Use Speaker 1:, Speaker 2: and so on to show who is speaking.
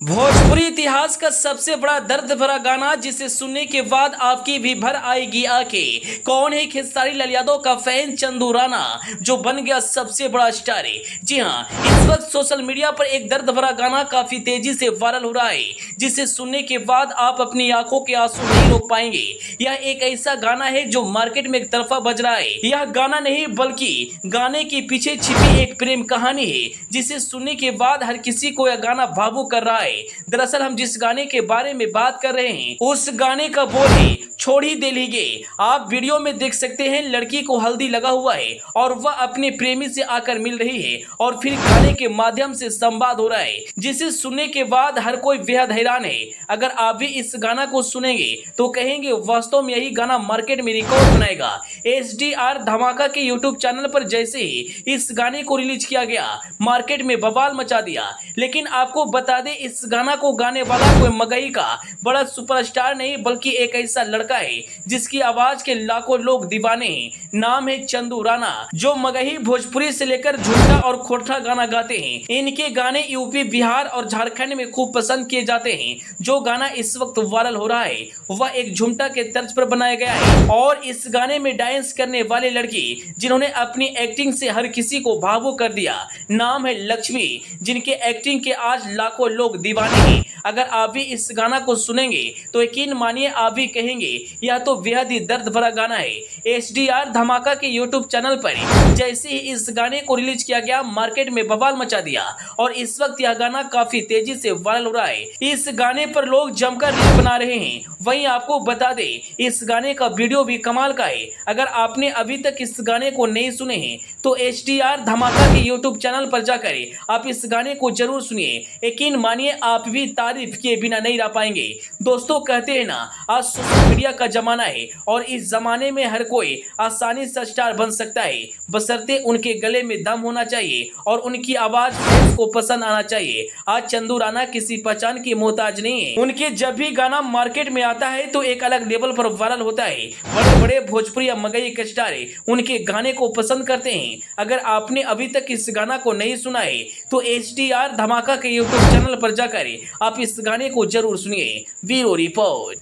Speaker 1: भोजपुरी इतिहास का सबसे बड़ा दर्द भरा गाना जिसे सुनने के बाद आपकी भी भर आएगी आंखें। कौन है खेसारी लाल यादव का फैन चंदू राणा जो बन गया सबसे बड़ा स्टार। जी हां, इस वक्त सोशल मीडिया पर एक दर्द भरा गाना काफी तेजी से वायरल हो रहा है जिसे सुनने के बाद आप अपनी आंखों के आंसू नहीं रोक पाएंगे। यह एक ऐसा गाना है जो मार्केट में एक तरफा बज रहा है। यह गाना नहीं बल्कि गाने के पीछे छिपी एक प्रेम कहानी है जिसे सुनने के बाद हर किसी को यह गाना भावुक कर रहा है। दरअसल हम जिस गाने के बारे में बात कर रहे हैं उस गाने का बोल है छोड़ ही दे लीगे। आप वीडियो में देख सकते हैं लड़की को हल्दी लगा हुआ है और वह अपने प्रेमी से आकर मिल रही है और फिर गाने के माध्यम से संवाद हो रहा है जिसे सुनने के बाद हर कोई बेहद हैरान है। अगर आप भी इस गाना को सुनेंगे तो कहेंगे वास्तव में यही गाना मार्केट में रिकॉर्ड बनाएगा। SDR धमाका के यूट्यूब चैनल पर जैसे ही इस गाने को रिलीज किया गया मार्केट में बवाल मचा दिया। लेकिन आपको बता दें इस गाना को गाने वाला कोई मगही का बड़ा सुपरस्टार नहीं बल्कि एक ऐसा लड़का है जिसकी आवाज के लाखों लोग दीवाने हैं। नाम है चंदू राणा जो मगही भोजपुरी से लेकर झूठा और खोटा गाना गाते हैं। इनके गाने यूपी बिहार और झारखंड में खूब पसंद किए जाते हैं। जो गाना इस वक्त वायरल हो रहा है वह एक झुमटा के तर्ज पर बनाया गया है और इस गाने में डांस करने वाली लड़की जिन्होंने अपनी एक्टिंग से हर किसी को भावुक कर दिया नाम है लक्ष्मी जिनके एक्टिंग के आज लाखों लोग दीवाने हैं। अगर आप भी इस गाना को सुनेंगे तो यकीन मानिए आप भी कहेंगे यह तो बेहद ही दर्द भरा गाना है। SDR धमाका के यूट्यूब चैनल पर जैसे ही इस गाने को रिलीज किया गया मार्केट में बवाल मचा दिया और इस वक्त यह गाना काफी तेजी से वायरल हो रहा है। इस गाने पर लोग जमकर रील बना रहे हैं। वहीं आपको बता दें इस गाने का वीडियो भी कमाल का है। अगर आपने अभी तक इस गाने को नहीं सुने हैं तो SDR धमाका के यूट्यूब चैनल पर जाकर आप इस गाने को जरूर सुनिए। यकीन मानिए आप भी तारीफ किए बिना नहीं रह पाएंगे। दोस्तों कहते हैं ना आज सोशल मीडिया का जमाना है और इस जमाने में हर कोई आसानी से स्टार बन सकता है बशर्ते उनके गले में दम होना चाहिए और उनकी आवाज को पसंद आना चाहिए। आज चंदू राणा किसी पहचान की मोहताज नहीं है। उनके जब भी गाना मार्केट में आता है तो एक अलग लेवल पर वायरल होता है। बड़े बड़े भोजपुरी या मगही के स्टार उनके गाने को पसंद करते हैं। अगर आपने अभी तक इस गाना को नहीं सुना है तो SDR धमाका के यूट्यूब चैनल पर जाकर आप इस गाने को जरूर सुनिए। Bureau report.